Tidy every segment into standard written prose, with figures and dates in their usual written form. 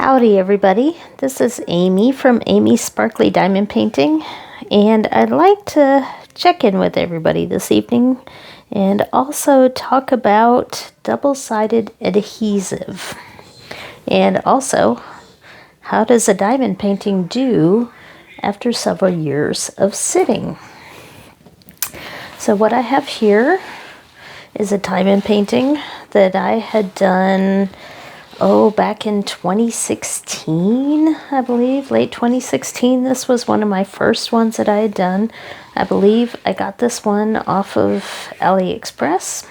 Howdy everybody, this is Amy from Amy's Sparkly Diamond Painting, and I'd like to check in with everybody this evening and also talk about double-sided adhesive. And also, how does a diamond painting do after several years of sitting? So what I have here is a diamond painting that I had done back in 2016, I believe, late 2016. This was one of my first ones that I had done. I believe I got this one off of AliExpress.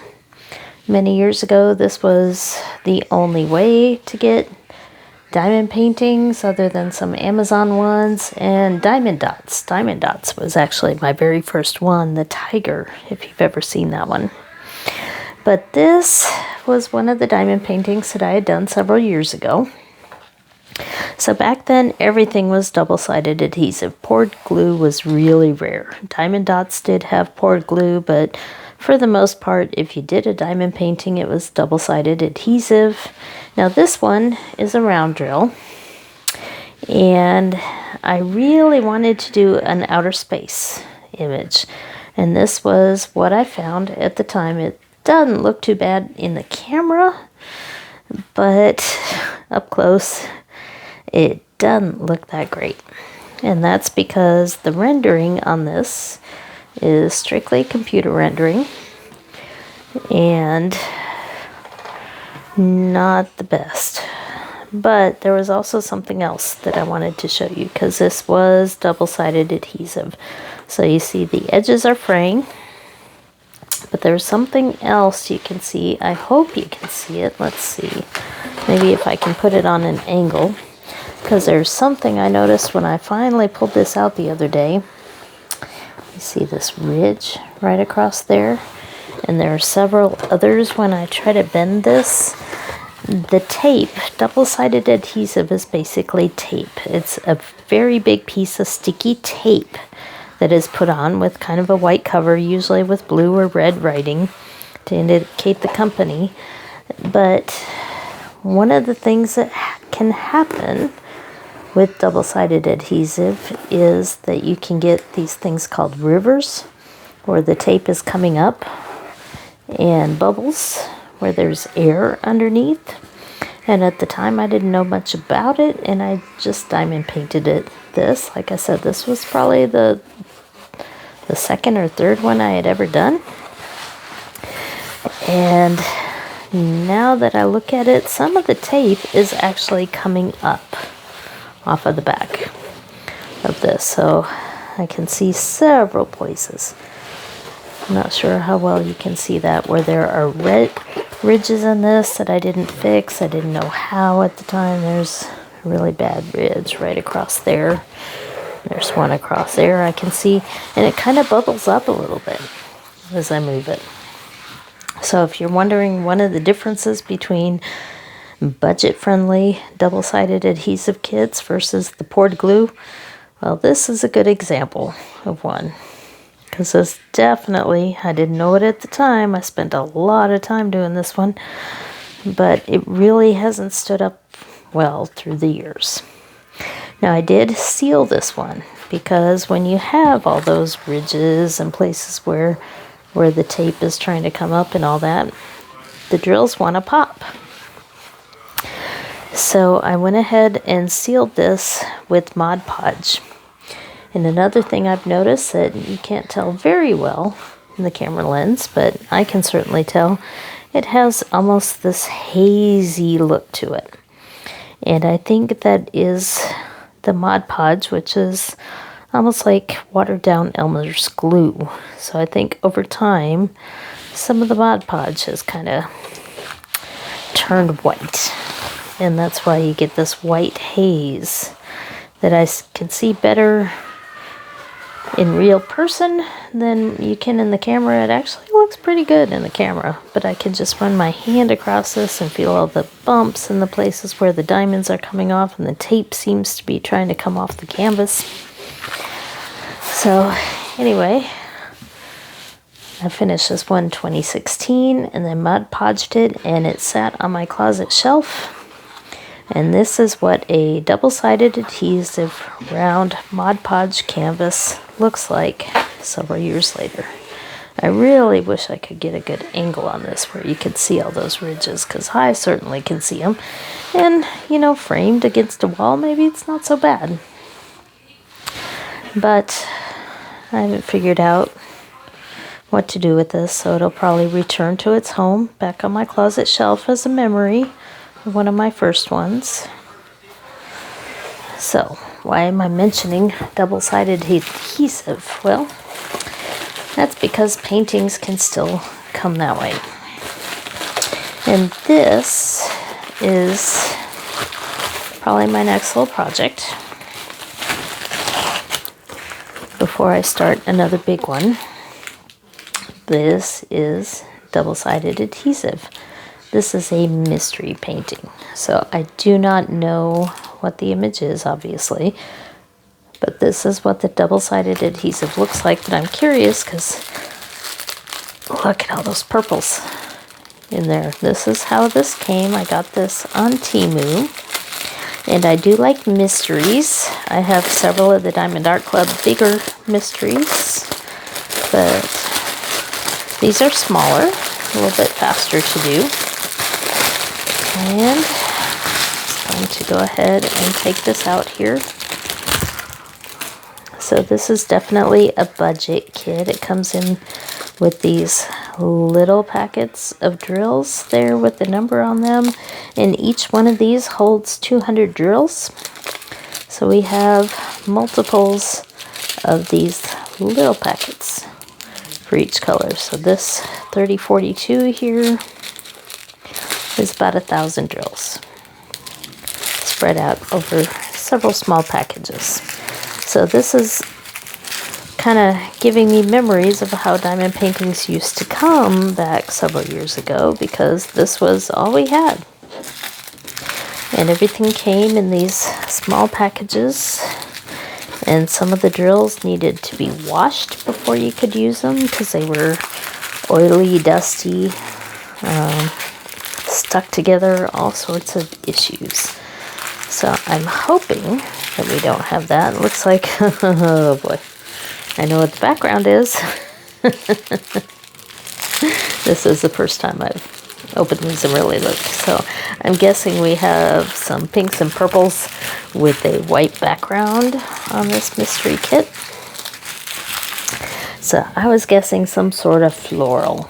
Many years ago, this was the only way to get diamond paintings other than some Amazon ones, and diamond dots. Diamond dots was actually my very first one, the tiger, if you've ever seen that one. But this was one of the diamond paintings that I had done several years ago. So back then, everything was double-sided adhesive. Poured glue was really rare. Diamond dots did have poured glue, but for the most part, if you did a diamond painting, it was double-sided adhesive. Now this one is a round drill, and I really wanted to do an outer space image. And this was what I found at the time. It doesn't look too bad in the camera, but up close it doesn't look that great. And that's because the rendering on this is strictly computer rendering and not the best. But there was also something else that I wanted to show you, because this was double-sided adhesive. So you see the edges are fraying, but there's something else you can see. I hope you can see it. Let's see. Maybe if I can put it on an angle, because there's something I noticed when I finally pulled this out the other day. You see this ridge right across there? And there are several others when I try to bend this. The tape, double-sided adhesive, is basically tape. It's a very big piece of sticky tape that is put on with kind of a white cover, usually with blue or red writing to indicate the company. But one of the things that can happen with double-sided adhesive is that you can get these things called rivers, where the tape is coming up, and bubbles where there's air underneath. And at the time I didn't know much about it, and I just diamond painted it. This, like I said, this was probably the second or third one I had ever done. And now that I look at it, some of the tape is actually coming up off of the back of this. So I can see several places. I'm not sure how well you can see that, where there are red ridges in this that I didn't fix. I didn't know how at the time. There's a really bad ridge right across there. There's one across there I can see, and it kind of bubbles up a little bit as I move it. So if you're wondering one of the differences between budget-friendly double-sided adhesive kits versus the poured glue, well, this is a good example of one. Because this definitely, I didn't know it at the time. I spent a lot of time doing this one, but it really hasn't stood up well through the years. Now I did seal this one, because when you have all those ridges and places where the tape is trying to come up and all that, the drills want to pop. So I went ahead and sealed this with Mod Podge. And another thing I've noticed that you can't tell very well in the camera lens, but I can certainly tell, it has almost this hazy look to it. And I think that is the Mod Podge, which is almost like watered down Elmer's glue. So I think over time, some of the Mod Podge has kind of turned white. And that's why you get this white haze that I can see better in real person than you can in the camera. It actually looks pretty good in the camera, but I can just run my hand across this and feel all the bumps in the places where the diamonds are coming off, and the tape seems to be trying to come off the canvas. So anyway, I finished this one 2016 and then Mod Podged it, and it sat on my closet shelf And this is what a double-sided adhesive round Mod Podge canvas looks like several years later. I really wish I could get a good angle on this where you could see all those ridges, because I certainly can see them. And, you know, framed against a wall, maybe it's not so bad. But I haven't figured out what to do with this, so it'll probably return to its home back on my closet shelf as a memory of one of my first ones. So, why am I mentioning double-sided adhesive? Well, that's because paintings can still come that way. And this is probably my next little project before I start another big one. This is double-sided adhesive. This is a mystery painting. So I do not know what the image is, obviously. But this is what the double-sided adhesive looks like. But I'm curious because look at all those purples in there. This is how this came. I got this on Temu. And I do like mysteries. I have several of the Diamond Art Club bigger mysteries. But these are smaller, a little bit faster to do. And I'm going to go ahead and take this out here. So this is definitely a budget kit. It comes in with these little packets of drills there with the number on them. And each one of these holds 200 drills. So we have multiples of these little packets for each color. So this 3042 here is about 1,000 drills spread out over several small packages. So this is kind of giving me memories of how diamond paintings used to come back several years ago, because this was all we had. And everything came in these small packages, and some of the drills needed to be washed before you could use them because they were oily, dusty, stuck together, all sorts of issues. So I'm hoping that we don't have that. It looks like, oh boy, I know what the background is. This is the first time I've opened these and really looked. So I'm guessing we have some pinks and purples with a white background on this mystery kit. So I was guessing some sort of floral.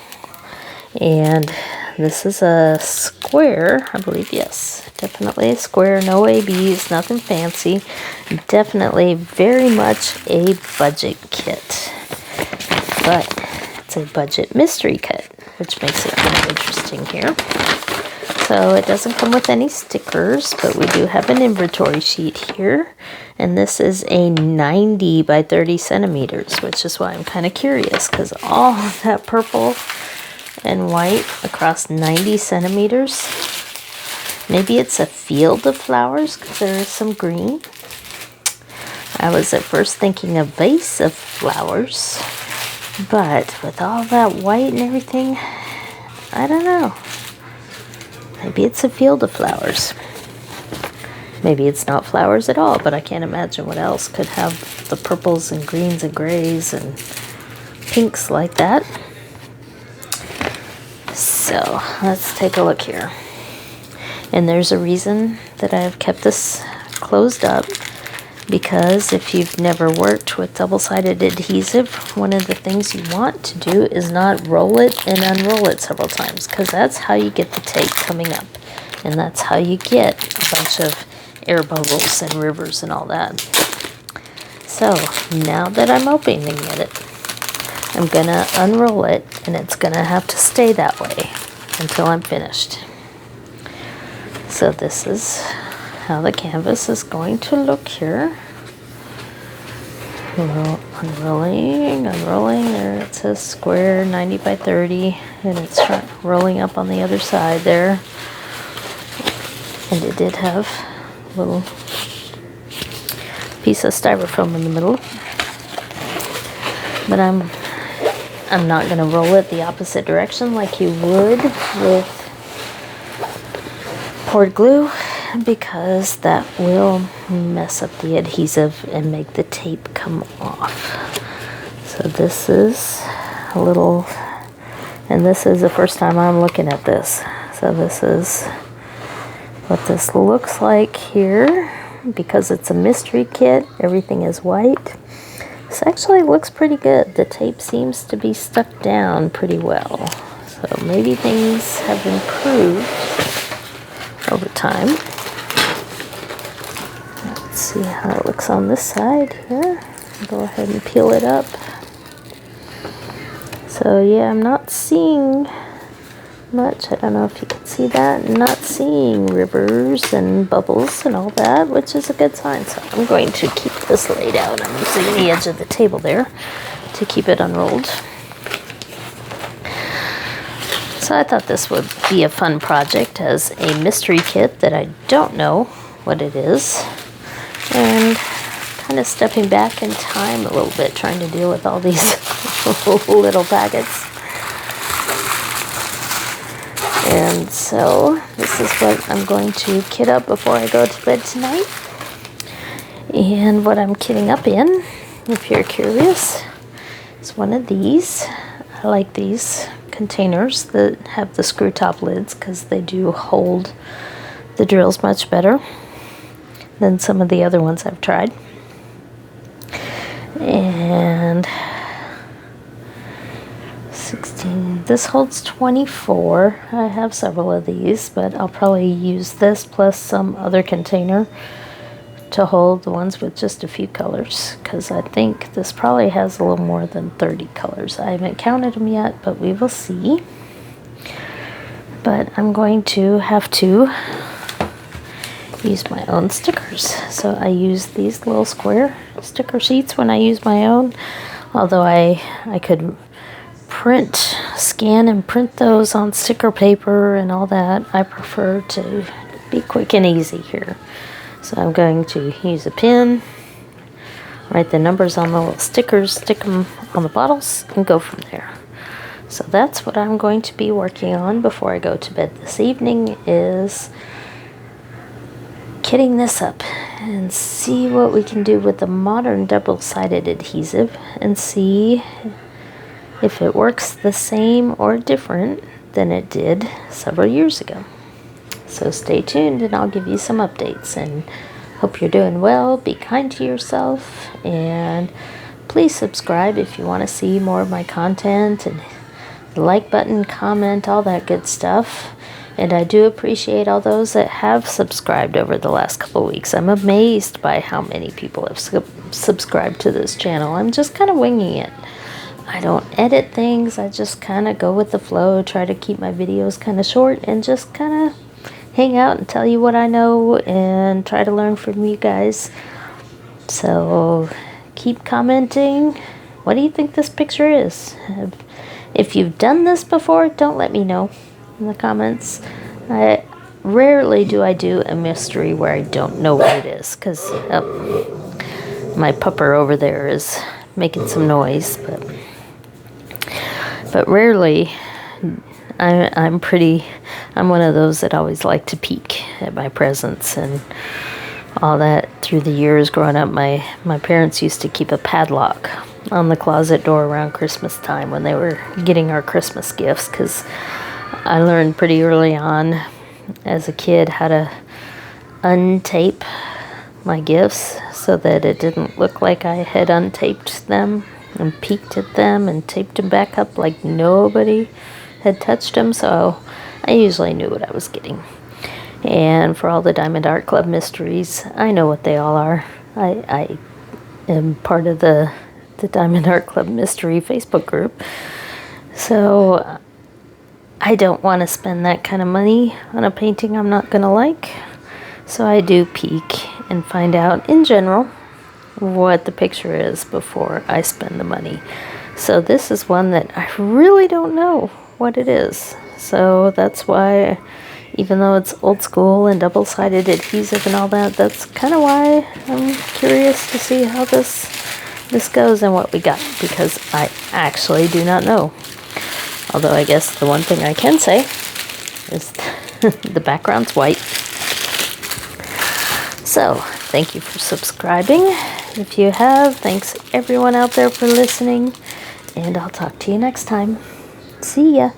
And this is a square, I believe, yes. Definitely a square, no ABs, nothing fancy. Definitely very much a budget kit. But it's a budget mystery kit, which makes it kind of interesting here. So it doesn't come with any stickers, but we do have an inventory sheet here. And this is a 90 by 30 centimeters, which is why I'm kind of curious, because all of that purple and white across 90 centimeters. Maybe it's a field of flowers because there is some green. I was at first thinking a vase of flowers, but with all that white and everything, I don't know. Maybe it's a field of flowers. Maybe it's not flowers at all, but I can't imagine what else could have the purples and greens and grays and pinks like that. So let's take a look here. And there's a reason that I've kept this closed up, because if you've never worked with double-sided adhesive, one of the things you want to do is not roll it and unroll it several times, because that's how you get the tape coming up. And that's how you get a bunch of air bubbles and rivers and all that. So now that I'm opening it, I'm gonna unroll it, and it's gonna have to stay that way until I'm finished. So this is how the canvas is going to look here. Unrolling, there it says square 90 by 30, and it's rolling up on the other side there. And it did have a little piece of styrofoam in the middle. But I'm not going to roll it the opposite direction like you would with poured glue. because that will mess up the adhesive and make the tape come off. So this is a little, and this is the first time I'm looking at this. So this is what this looks like here. Because it's a mystery kit, everything is white. This actually looks pretty good. The tape seems to be stuck down pretty well. So maybe things have improved over time. Let's see how it looks on this side here. Go ahead and peel it up. So yeah, I'm not seeing much. I don't know if you can see that. I'm not seeing rivers and bubbles and all that, which is a good sign. So I'm going to keep this laid out. I'm using the edge of the table there to keep it unrolled. So I thought this would be a fun project as a mystery kit that I don't know what it is. And kind of stepping back in time a little bit, trying to deal with all these little packets. And so this is what I'm going to kit up before I go to bed tonight. And what I'm kitting up in, if you're curious, is one of these. I like these containers that have the screw top lids because they do hold the drills much better than some of the other ones I've tried. And 16, this holds 24. I have several of these, but I'll probably use this plus some other container to hold the ones with just a few colors, because I think this probably has a little more than 30 colors. I haven't counted them yet, but we will see. But I'm going to have to use my own stickers. So I use these little square sticker sheets when I use my own, although I could scan and print those on sticker paper and all that. I prefer to be quick and easy here. So I'm going to use a pen, write the numbers on the little stickers, stick them on the bottles, and go from there. So that's what I'm going to be working on before I go to bed this evening, is kitting this up and see what we can do with the modern double-sided adhesive and see if it works the same or different than it did several years ago. So stay tuned and I'll give you some updates, and hope you're doing well. Be kind to yourself, and please subscribe if you want to see more of my content, and the like button, comment, all that good stuff. And I do appreciate all those that have subscribed over the last couple of weeks. I'm amazed by how many people have subscribed to this channel. I'm just kind of winging it. I don't edit things. I just kind of go with the flow, try to keep my videos kind of short, and just kind of hang out and tell you what I know and try to learn from you guys. So keep commenting. What do you think this picture is? If you've done this before, don't let me know in the comments. Rarely do I do a mystery where I don't know what it is, because my pupper over there is making some noise, but rarely. I'm one of those that always like to peek at my presents and all that. Through the years growing up, my parents used to keep a padlock on the closet door around Christmas time when they were getting our Christmas gifts, because I learned pretty early on as a kid how to untape my gifts so that it didn't look like I had untaped them, and peeked at them and taped them back up like nobody had touched them. So I usually knew what I was getting. And for all the Diamond Art Club mysteries, I know what they all are. I am part of the Diamond Art Club mystery Facebook group. So I don't want to spend that kind of money on a painting I'm not going to like. So I do peek and find out in general what the picture is before I spend the money. So this is one that I really don't know what it is. So that's why, even though it's old school and double-sided adhesive and all that, that's kind of why I'm curious to see how this goes and what we got, because I actually do not know. Although I guess the one thing I can say is the background's white. So, thank you for subscribing. If you have, thanks everyone out there for listening. And I'll talk to you next time. See ya.